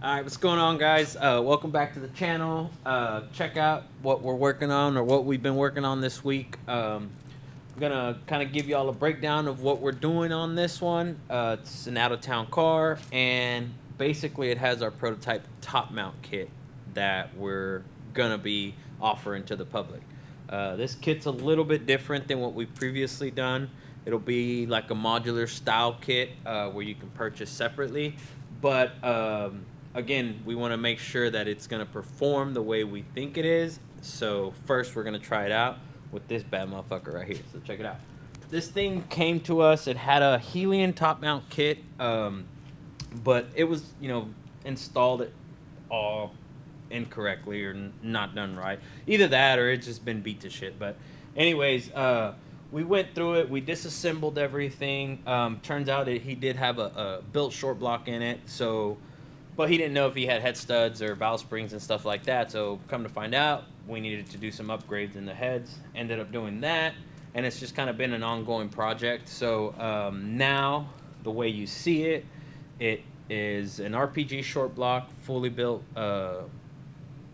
Alright, what's going on, guys? Welcome back to the channel. Check out what we're working on, or what we've been working on this week. I'm gonna kind of give y'all a breakdown of what we're doing on this one. It's an out-of-town car, and basically it has our prototype top mount kit that we're gonna be offering to the public. This kit's a little bit different than what we've previously done. It'll be like a modular style kit where you can purchase separately, but again, we want to make sure that it's going to perform the way we think it is. So first we're going to try it out with this bad motherfucker right here. So check it out. This thing came to us. It had a Helian top mount kit, but it was, installed it all incorrectly or not done right. Either that or it's just been beat to shit. But anyways, we went through it. We disassembled everything. Turns out he did have a built short block in it. But he didn't know if he had head studs or valve springs and stuff like that. So come to find out, we needed to do some upgrades in the heads. Ended up doing that. And it's just kind of been an ongoing project. So now, the way you see it, it is an RPG short block, fully built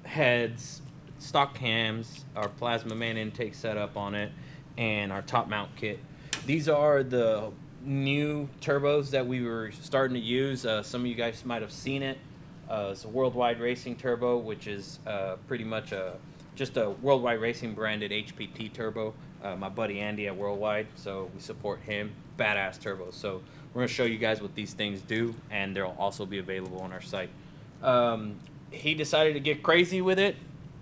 heads, stock cams, our plasma man intake setup on it, and our top mount kit. These are the new turbos that we were starting to use. Some of you guys might have seen it. It's a Worldwide Racing turbo, which is pretty much just a Worldwide Racing branded HPT turbo. My buddy Andy at Worldwide, so we support him. Badass turbos. So we're going to show you guys what these things do, and they'll also be available on our site. He decided to get crazy with it.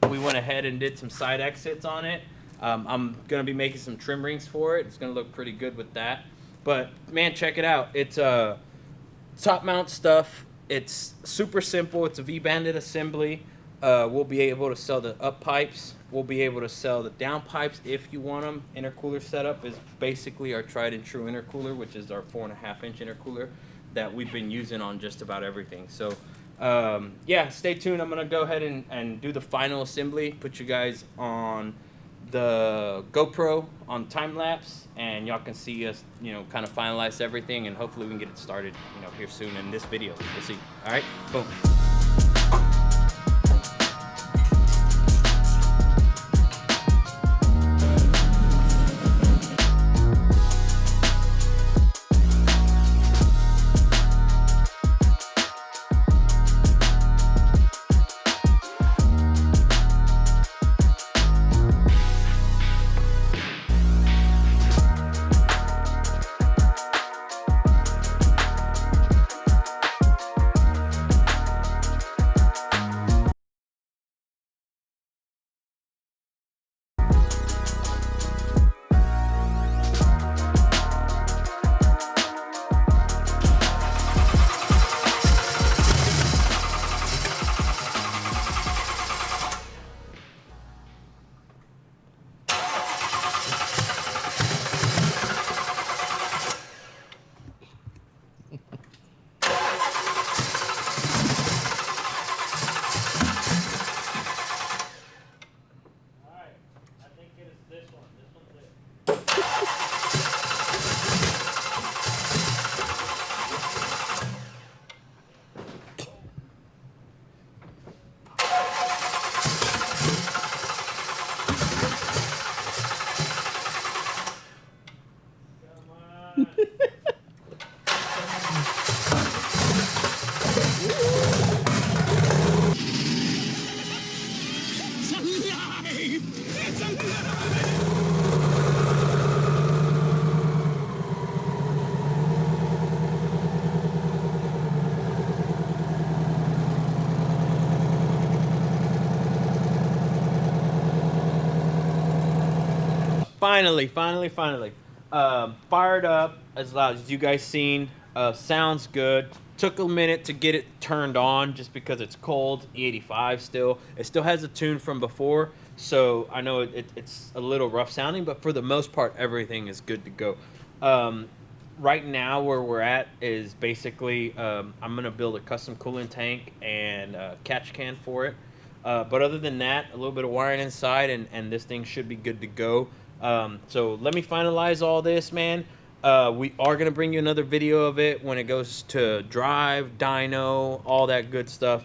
We went ahead and did some side exits on it. I'm going to be making some trim rings for it. It's going to look pretty good with that. But, man, check it out. It's top mount stuff. It's super simple. It's a V-banded assembly. We'll be able to sell the up pipes. We'll be able to sell the down pipes if you want them. Intercooler setup is basically our tried and true intercooler, which is our 4.5-inch intercooler that we've been using on just about everything. So, yeah, stay tuned. I'm going to go ahead and do the final assembly, put you guys on the GoPro on time lapse, and y'all can see us, kind of finalize everything, and hopefully we can get it started, here soon in this video. We'll see. All right, boom. Finally. Fired up, as loud as you guys seen. Sounds good. Took a minute to get it turned on just because it's cold. E85 still. It still has a tune from before, so I know it's a little rough sounding, but for the most part, everything is good to go. Right now, where we're at is basically I'm going to build a custom coolant tank and a catch can for it. But other than that, a little bit of wiring inside, and this thing should be good to go. So let me finalize all this, man. We are going to bring you another video of it when it goes to drive, dyno, all that good stuff.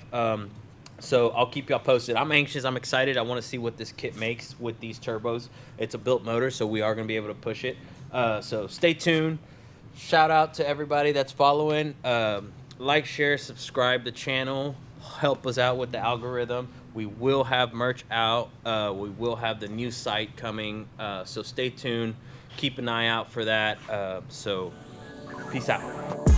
So I'll keep y'all posted. I'm anxious. I'm excited. I want to see what this kit makes with these turbos. It's a built motor, so we are going to be able to push it. So stay tuned. Shout out to everybody that's following. Like, share, subscribe the channel. Help us out with the algorithm. We will have merch out. We will have the new site coming. So stay tuned. Keep an eye out for that. So peace out.